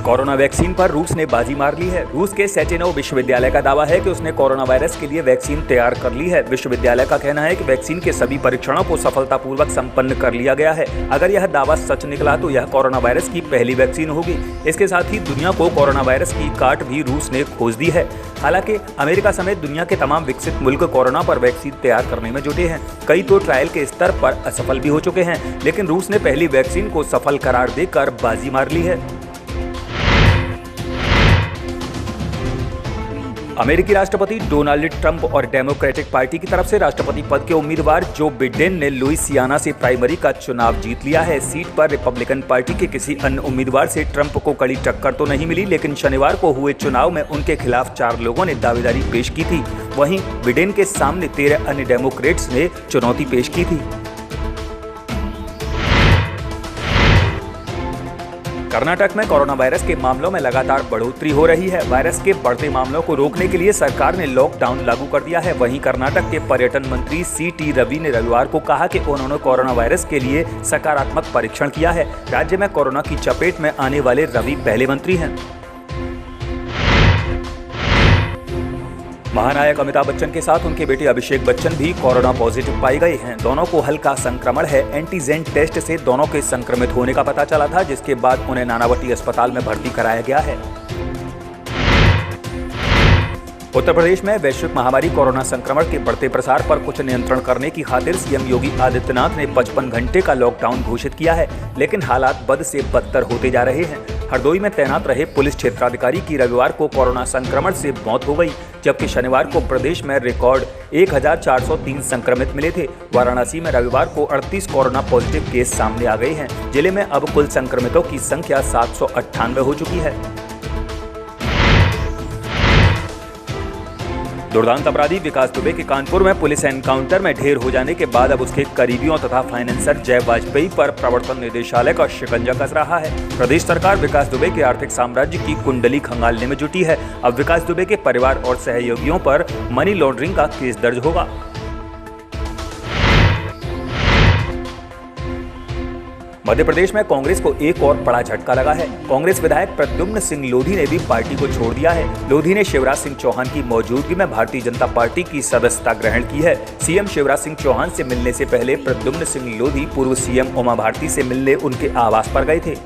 Corona vaccine पर रूस ने बाजी मार ली है। रूस के सेचेनो विश्वविद्यालय का दावा है कि उसने कोरोना वायरस के लिए वैक्सीन तैयार कर ली है। विश्वविद्यालय का कहना है कि वैक्सीन के सभी परीक्षणों को सफलतापूर्वक संपन्न कर लिया गया है। अगर यह दावा सच निकला तो यह कोरोना वायरस की पहली वैक्सीन होगी। इसके साथ ही दुनिया को कोरोना वायरस की काट भी रूस ने खोज दी है। हालांकि अमेरिका समेत दुनिया के तमाम विकसित मुल्क कोरोना पर वैक्सीन तैयार करने में जुटे हैं। कई तो ट्रायल के स्तर पर असफल भी हो चुके हैं, लेकिन रूस ने पहली वैक्सीन को सफल करार देकर बाजी मार ली है। अमेरिकी राष्ट्रपति डोनाल्ड ट्रंप और डेमोक्रेटिक पार्टी की तरफ से राष्ट्रपति पद के उम्मीदवार जो बिडेन ने लुइसियाना से प्राइमरी का चुनाव जीत लिया है। सीट पर रिपब्लिकन पार्टी के किसी अन्य उम्मीदवार से ट्रंप को कड़ी टक्कर तो नहीं मिली, लेकिन शनिवार को हुए चुनाव में उनके खिलाफ 4 लोगों ने दावेदारी पेश की थी। वहीं बिडेन के सामने 13 अन्य डेमोक्रेट्स ने चुनौती पेश की थी। कर्नाटक में कोरोना वायरस के मामलों में लगातार बढ़ोतरी हो रही है। वायरस के बढ़ते मामलों को रोकने के लिए सरकार ने लॉकडाउन लागू कर दिया है। वहीं कर्नाटक के पर्यटन मंत्री सी.टी. रवि ने रविवार को कहा कि उन्होंने कोरोना वायरस के लिए सकारात्मक परीक्षण किया है। राज्य में कोरोना की चपेट में आने वाले रवि पहले मंत्री हैं। महानायक अमिताभ बच्चन के साथ उनके बेटे अभिषेक बच्चन भी कोरोना पॉजिटिव पाए गए हैं। दोनों को हल्का संक्रमण है। एंटीजेन टेस्ट से दोनों के संक्रमित होने का पता चला था, जिसके बाद उन्हें नानावटी अस्पताल में भर्ती कराया गया है। उत्तर प्रदेश में वैश्विक महामारी कोरोना संक्रमण के बढ़ते प्रसार पर कुछ नियंत्रण करने की खातिर सीएम योगी आदित्यनाथ ने 55 घंटे का लॉकडाउन घोषित किया है, लेकिन हालात बद से बदतर होते जा रहे हैं। हरदोई में तैनात रहे पुलिस क्षेत्राधिकारी की रविवार को कोरोना संक्रमण से मौत हो गई, जबकि शनिवार को प्रदेश में रिकॉर्ड 1403 संक्रमित मिले थे। वाराणसी में रविवार को 38 कोरोना पॉजिटिव केस सामने आ गए हैं। जिले में अब कुल संक्रमितों की संख्या 798 हो चुकी है। दुर्दांत अपराधी विकास दुबे के कानपुर में पुलिस एनकाउंटर में ढेर हो जाने के बाद अब उसके करीबियों तथा फाइनेंसर जय वाजपेयी पर प्रवर्तन निदेशालय का शिकंजा कस रहा है। प्रदेश सरकार विकास दुबे के आर्थिक साम्राज्य की कुंडली खंगालने में जुटी है। अब विकास दुबे के परिवार और सहयोगियों पर मनी लॉन्ड्रिंग का केस दर्ज होगा। मध्य प्रदेश में कांग्रेस को एक और बड़ा झटका लगा है। कांग्रेस विधायक प्रद्युम्न सिंह लोधी ने भी पार्टी को छोड़ दिया है। लोधी ने शिवराज सिंह चौहान की मौजूदगी में भारतीय जनता पार्टी की सदस्यता ग्रहण की है। सीएम शिवराज सिंह चौहान से मिलने से पहले प्रद्युम्न सिंह लोधी पूर्व सीएम उमा भारती से मिलने उनके आवास पर गए थे।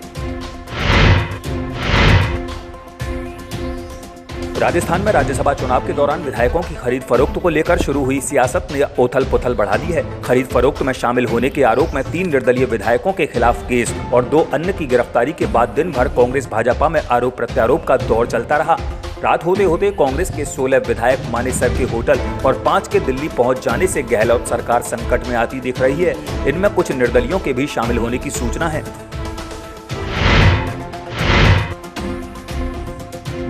राजस्थान में राज्यसभा चुनाव के दौरान विधायकों की खरीद फरोख्त को लेकर शुरू हुई सियासत ने उथल पुथल बढ़ा दी है। खरीद फरोख्त में शामिल होने के आरोप में 3 निर्दलीय विधायकों के खिलाफ केस और 2 अन्य की गिरफ्तारी के बाद दिन भर कांग्रेस भाजपा में आरोप प्रत्यारोप का दौर चलता रहा। रात होते होते कांग्रेस के 16 विधायक मानेसर के होटल और 5 के दिल्ली पहुंच जाने से गहलोत सरकार संकट में आती दिख रही है। इनमें कुछ निर्दलियों के भी शामिल होने की सूचना है।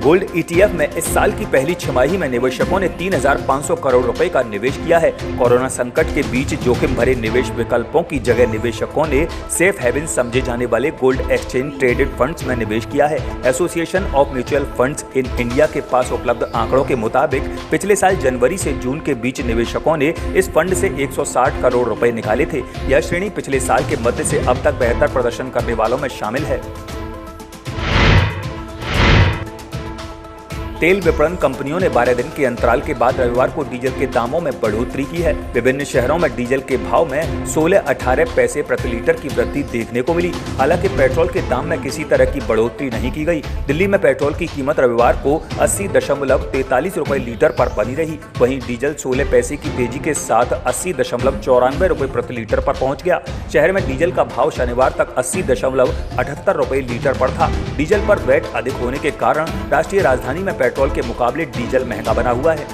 गोल्ड ईटीएफ में इस साल की पहली छमाही में निवेशकों ने 3,500 करोड़ रुपए का निवेश किया है। कोरोना संकट के बीच जोखिम भरे निवेश विकल्पों की जगह निवेशकों ने सेफ हेवन समझे जाने वाले गोल्ड एक्सचेंज ट्रेडेड फंड्स में निवेश किया है। Association of mutual funds in India के पास उपलब्ध आंकड़ों के मुताबिक पिछले साल जनवरी से जून के बीच निवेशकों ने इस फंड से 160 करोड़ रुपए निकाले थे। यह श्रेणी पिछले साल के मध्य से अब तक बेहतर प्रदर्शन करने वालों में शामिल है। तेल विपणन कंपनियों ने 12 दिन के अंतराल के बाद रविवार को डीजल के दामों में बढ़ोतरी की है। विभिन्न शहरों में डीजल के भाव में 16-18 पैसे प्रति लीटर की वृद्धि देखने को मिली। हालांकि पेट्रोल के दाम में किसी तरह की बढ़ोतरी नहीं की गई। दिल्ली में पेट्रोल की कीमत रविवार को 80.43 रुपए लीटर पर बनी रही। वहीं डीजल 16 पैसे की तेजी के साथ 80.94 रुपए प्रति लीटर पर पहुंच गया। शहर में डीजल का भाव शनिवार तक 80.78 रुपए लीटर पर था। डीजल पर वैट अधिक होने के कारण राष्ट्रीय राजधानी में पेट्रोल के मुकाबले डीजल महंगा बना हुआ है।